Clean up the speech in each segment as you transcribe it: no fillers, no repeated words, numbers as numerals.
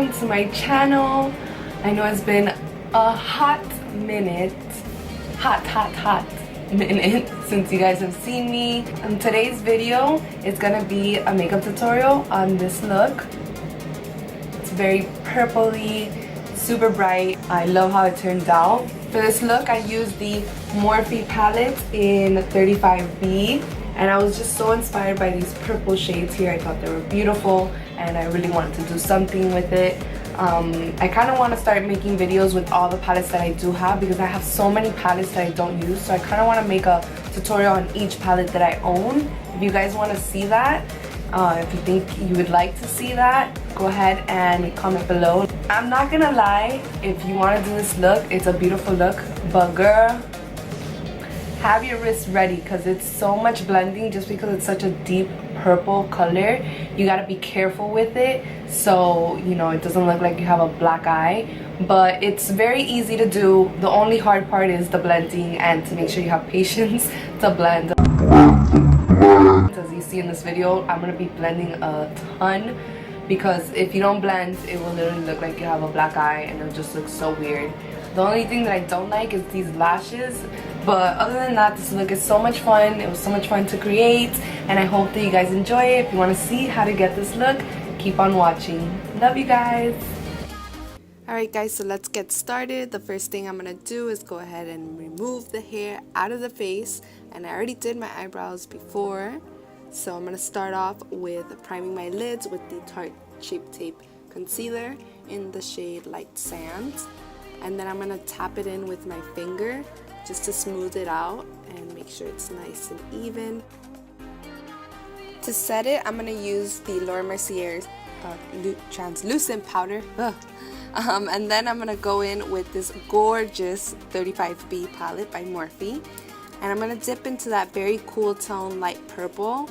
welcome to my channel. I know it's been a hot minute, hot minute since you guys have seen me. Today's video is gonna be a makeup tutorial on this look. It's very purpley, super bright. I love how it turned out. For this look, I used the Morphe palette in 35B, and I was just so inspired by these purple shades here. I thought they were beautiful, and I really wanted to do something with it. I kind of want to start making videos with all the palettes that I do have, because I have so many palettes that I don't use. So I kind of want to make a tutorial on each palette that I own. If you guys want to see that, if you think you would like to see that, go ahead and comment below. I'm not gonna lie, if you want to do this look, it's a beautiful look, but girl, have your wrist ready, because it's so much blending. Just because it's such a deep purple color, you gotta be careful with it, so you know it doesn't look like you have a black eye. But it's very easy to do. The only hard part is the blending and to make sure you have patience to blend. As you see in this video, I'm gonna be blending a ton, because if you don't blend, it will literally look like you have a black eye, and it'll just look so weird. The only thing that I don't like is these lashes, but other than that, this look is so much fun. It was so much fun to create, and I hope that you guys enjoy it. If you want to see how to get this look, keep on watching. Love you guys. Alright guys, so let's get started. The first thing I'm going to do is go ahead and remove the hair out of the face, and I already did my eyebrows before. So I'm going to start off with priming my lids with the Tarte Shape Tape Concealer in the shade Light Sand. And then I'm going to tap it in with my finger just to smooth it out and make sure it's nice and even. To set it, I'm going to use the Laura Mercier translucent powder. And then I'm going to go in with this gorgeous 35B palette by Morphe. And I'm going to dip into that very cool tone light purple.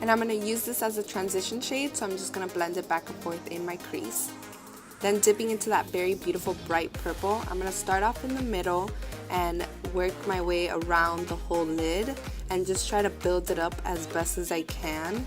And I'm going to use this as a transition shade, so I'm just going to blend it back and forth in my crease. Then dipping into that very beautiful bright purple, I'm going to start off in the middle and work my way around the whole lid and just try to build it up as best as I can.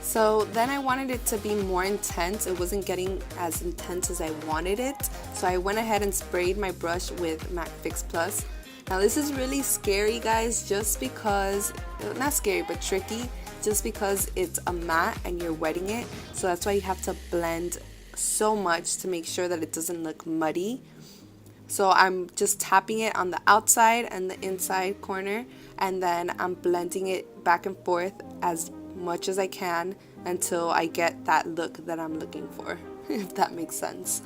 So then I wanted it to be more intense. It wasn't getting as intense as I wanted it, so I went ahead and sprayed my brush with MAC Fix Plus. Now this is really scary, guys, just because, not scary but tricky, just because it's a matte and you're wetting it, so that's why you have to blend so much to make sure that it doesn't look muddy. So I'm just tapping it on the outside and the inside corner, and then I'm blending it back and forth as much as I can until I get that look that I'm looking for, if that makes sense.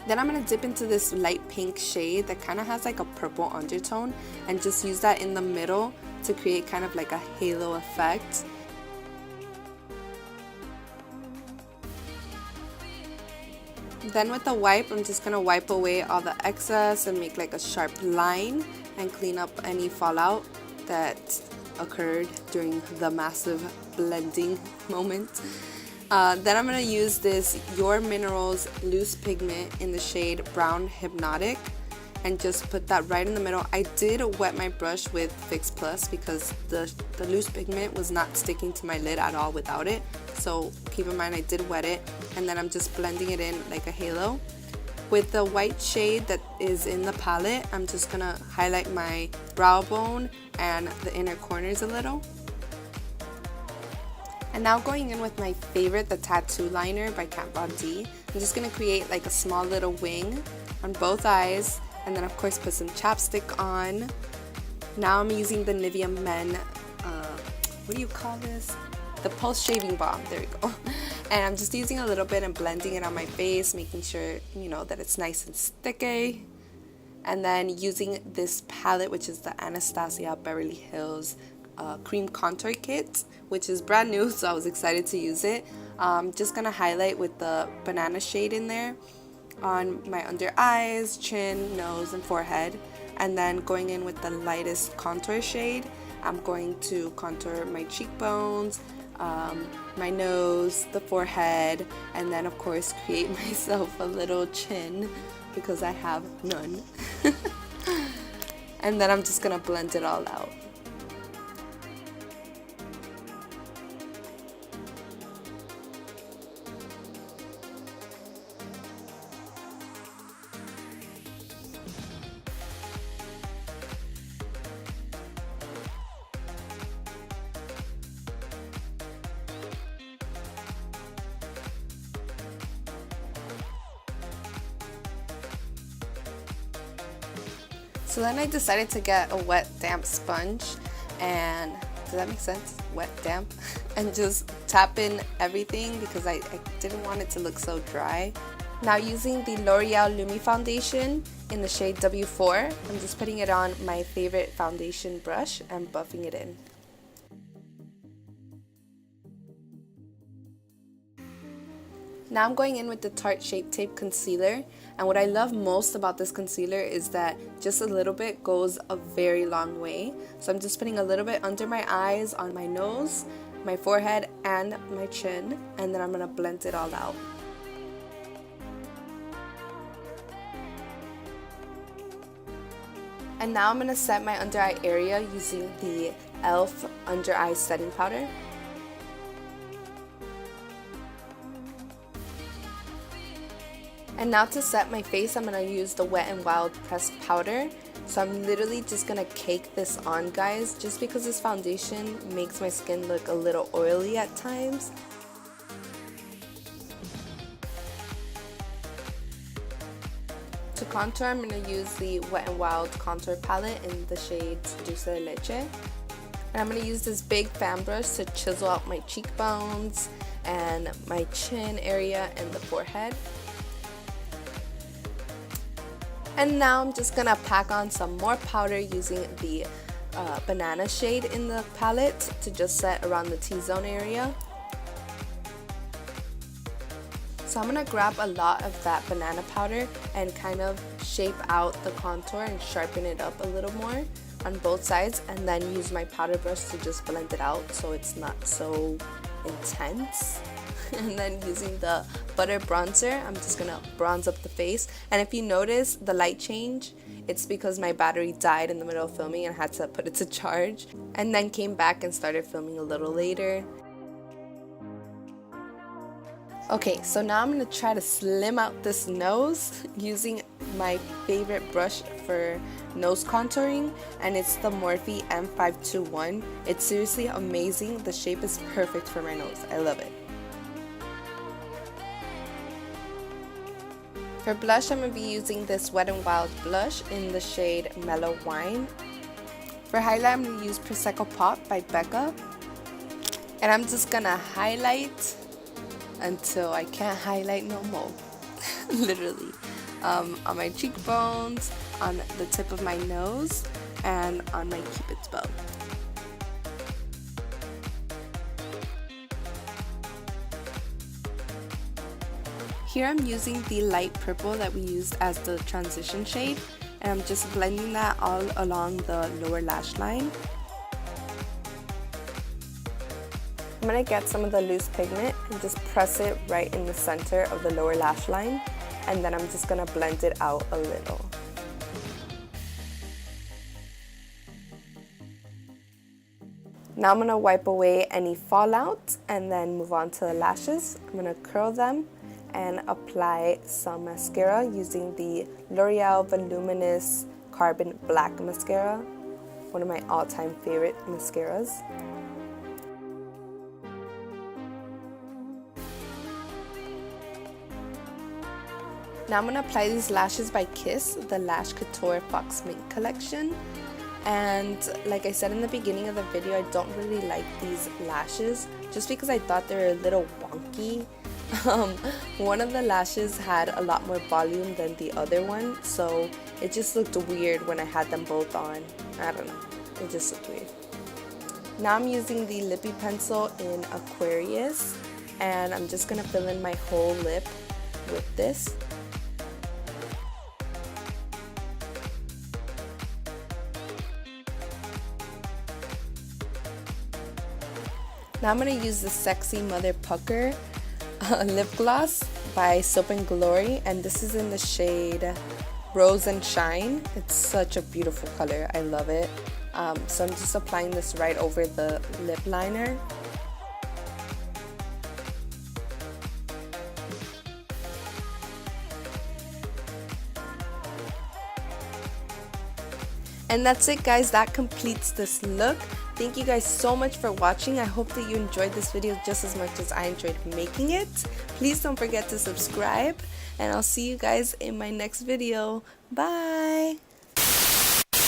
Then I'm going to dip into this light pink shade that kind of has like a purple undertone, and just use that in the middle to create kind of like a halo effect. Then with the wipe, I'm just going to wipe away all the excess and make like a sharp line and clean up any fallout that occurred during the massive blending moment. Then I'm going to use this Your Minerals loose pigment in the shade Brown Hypnotic, and just put that right in the middle. I did wet my brush with Fix Plus because the loose pigment was not sticking to my lid at all without it, so keep in mind I did wet it. And then I'm just blending it in like a halo. With the white shade that is in the palette, I'm just going to highlight my brow bone and the inner corners a little. And now going in with my favorite, the Tattoo Liner by Kat Von D. I'm just going to create like a small little wing on both eyes, and then of course put some chapstick on. Now I'm using the Nivea Men, what do you call this? The Pulse Shaving Balm, there we go. And I'm just using a little bit and blending it on my face, making sure, you know, that it's nice and sticky. And then using this palette, which is the Anastasia Beverly Hills Cream Contour Kit, which is brand new, so I was excited to use it. Just gonna highlight with the banana shade in there on my under eyes, chin, nose, and forehead. And then going in with the lightest contour shade, I'm going to contour my cheekbones, my nose, the forehead, and then of course create myself a little chin because I have none. And then I'm just gonna blend it all out. So then I decided to get a wet, damp sponge, and does that make sense? Wet, damp? And just tap in everything because I didn't want it to look so dry. Now using the L'Oreal Lumi foundation in the shade W4, I'm just putting it on my favorite foundation brush and buffing it in. Now I'm going in with the Tarte Shape Tape Concealer, and what I love most about this concealer is that just a little bit goes a very long way. So I'm just putting a little bit under my eyes, on my nose, my forehead, and my chin, and then I'm going to blend it all out. And now I'm going to set my under eye area using the e.l.f. Under Eye Setting Powder. And now to set my face, I'm going to use the Wet n Wild pressed powder. So I'm literally just going to cake this on, guys, just because this foundation makes my skin look a little oily at times. To contour, I'm going to use the Wet n Wild contour palette in the shade Dulce de Leche. And I'm going to use this big fan brush to chisel out my cheekbones and my chin area and the forehead. And now I'm just gonna pack on some more powder using the banana shade in the palette to just set around the T-zone area. So I'm gonna grab a lot of that banana powder and kind of shape out the contour and sharpen it up a little more on both sides, and then use my powder brush to just blend it out so it's not so intense. And then using the butter bronzer, I'm just gonna bronze up the face. And if you notice the light change, it's because my battery died in the middle of filming and I had to put it to charge, and then came back and started filming a little later. Okay, so now I'm gonna try to slim out this nose using my favorite brush for nose contouring, and it's the Morphe M521. It's seriously amazing. The shape is perfect for my nose. I love it. For blush, I'm going to be using this Wet n Wild blush in the shade Mellow Wine. For highlight, I'm going to use Prosecco Pop by BACKKK. And I'm just going to highlight until I can't highlight no more. Literally. On my cheekbones, on the tip of my nose, and on my cupid's bow. Here I'm using the light purple that we used as the transition shade, and I'm just blending that all along the lower lash line. I'm going to get some of the loose pigment and just press it right in the center of the lower lash line, and then I'm just going to blend it out a little. Now I'm going to wipe away any fallout and then move on to the lashes. I'm going to curl them and apply some mascara using the L'Oreal Voluminous Carbon Black Mascara, one of my all-time favorite mascaras. Now I'm going to apply these lashes by Kiss, the Lash Couture Fox Mink collection. And like I said in the beginning of the video, I don't really like these lashes just because I thought they were a little wonky. One of the lashes had a lot more volume than the other one, so it just looked weird when I had them both on. I don't know, it just looked weird. Now I'm using the lippy pencil in Aquarius, and I'm just going to fill in my whole lip with this. Now I'm going to use the Sexy Mother Pucker lip gloss by Soap & Glory, and this is in the shade Rose and Shine. It's such a beautiful color. I love it. So I'm just applying this right over the lip liner. And that's it, guys. That completes this look. Thank you guys so much for watching. I hope that you enjoyed this video just as much as I enjoyed making it. Please don't forget to subscribe, and I'll see you guys in my next video. Bye!